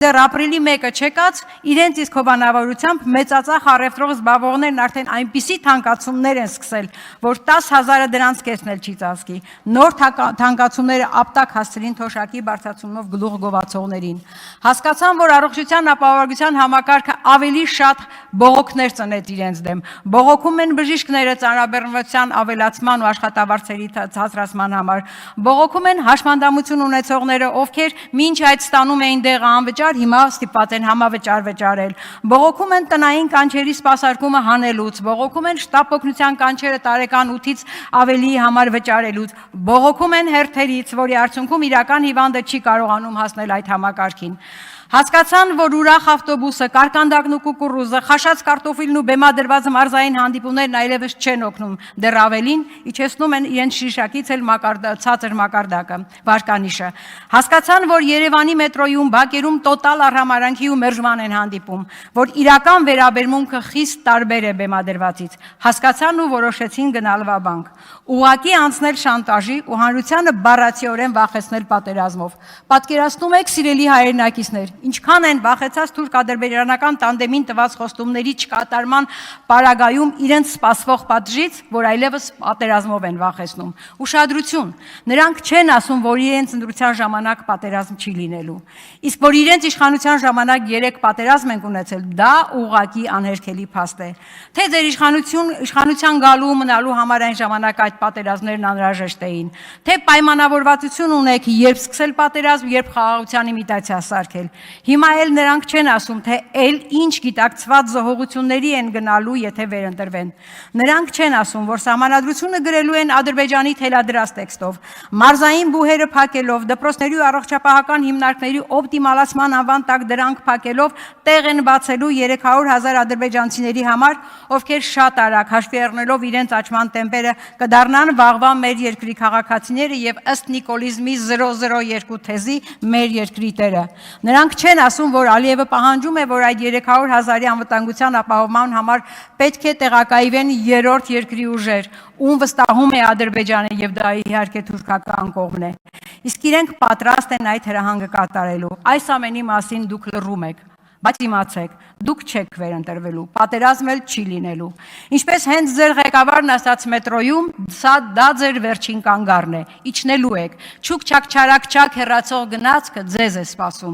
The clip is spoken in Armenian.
Դեռ ապրիլի 1-ը չեկած, իրենց իսկ հովանավորությամբ մեծածախ առևտրող զբաղվողներն արդեն այնպիսի թանկացումներ են սկսել, որ 10,000-ը դրանց կեսն էլ չի ծածկի։ Նոր թանկացումները ապտակ հասցրին թոշակի բարձրացումով գլուխ գովացողներին։ Հասկացան, որ առողջության ապահովության համակարգը ավելի շատ բողոքներ ծնեց իրենց դեմ։ Բողոքում են բժիշկները ծանրաբեռնվածության ավելացման ու աշխատավարձերի ցածրացման համար։ Բողոքում են հաշմանդամություն ունեցողները, ովքեր մինչ այդ ստանում էին դեղը անվճար, հիմա ստիպված են համավճար վճարել։ Բողոքում են տնային կանչերի սպասարկումը հանելուց, բողոքում են շտապ օգնության կանչերը տարեկան 8-ից ավելի համար վճարելուց, բողոքում են հերթերից, որի արդյունքում իրական հիվանդը չի կարողանում հասնել այդ համակարգին։ Հասկացան, որ ուրախ ավտոբուսը, կարկանդակն ու կուկուռուզը, խաշած կարտոֆիլն ու բեմադրված մարզային հանդիպումներն այլևս չեն օգնում, դեռ ավելին իջեցնում են իրենց շիշակից էլ ցածր մակարդակը, վարկանիշը։ Հասկացան, որ Երևանի մետրոյում, բակերում տոտալ արհամարանքի ու մերժման են հանդիպում, որ իրական վերաբերմունքը խիստ տարբեր է բեմադրվածից։ Հասկացան ու որոշեցին գնալ վաբանկ։ Ուղղակի անցնել շանտաժի ու հանրությանը բառացիորեն վախեցնել պատերազմով։ Պատկերացնում եք, սիրելի հայրենակիցներ, ինչքան են վախեցած թուրք-ադրբեջանական տանդեմին տված խոստումների չկատարման պարագայում իրենց սպասվող պատժից, որ այլևս պատերազմով են վախեցնում։ Ուշադրություն, նրանք չեն ասում, որ իրենց ընտրության ժամանակ պատերազմ չի լինելու։ Իսկ որ իրենց իշխանության ժամանակ 3 պատերազմ են ունեցել, դա ուղղակի անհերքելի փաստ է։ Թե ձեր իշխանության գալու ու մնալու համար այն ժամանակ այդ պատերազմներն անհրաժեշտ էին, թե պայմանավորվածություն ունեք երբ սկսել պատերազմ, երբ խաղաղության իմիտացիա սարքել։ Հիմա էլ նրանք չեն ասում, թե էլ ինչ գիտակցված զոհողությունների են գնալու, եթե վերընտրվեն։ Նրանք չեն ասում, որ սահմանադրությունը գրելու են Ադրբեջանի թելադրած տեքստով, մարզային բուհերը փակելով, դպրոցների ու առողջապահական հիմնարկների օպտիմալացման անվան տակ դրանք փակելով, տեղ են բացելու 300,000 ադրբեջանցիների համար, ովքեր շատ արագ հաշվի առնելով իրենց աճման տեմպերը կդառնան վաղվա մեր երկրի քաղաքացիները եւ ըստ նիկոլիզմի 002 թեզի մեր երկրի տերը։ Նրանք չեն ասում, որ Ալիևը պահանջում է, որ այդ 300,000-ի անվտանգության ապահովման համար պետք է տեղակայվեն երրորդ երկրի ուժեր, ում վստահում է Ադրբեջանը եւ դա իհարկե թուրքական կողմն է։ Իսկ իրենք պատրաստ են այդ հրահանգը կատարելու։ Այս ամենի մասին դուք լռում եք, բայց իմացեք, դուք չեք վերընտրվելու, պատերազմ էլ չի լինելու։ Ինչպես հենց ձեր ղեկավարն ասաց մետրոյում, դա ձեր վերջին կանգառն է, իջնելու եք, չուկ չակ չարակ չակ հեռացող գնացքը ձեզ է սպասում։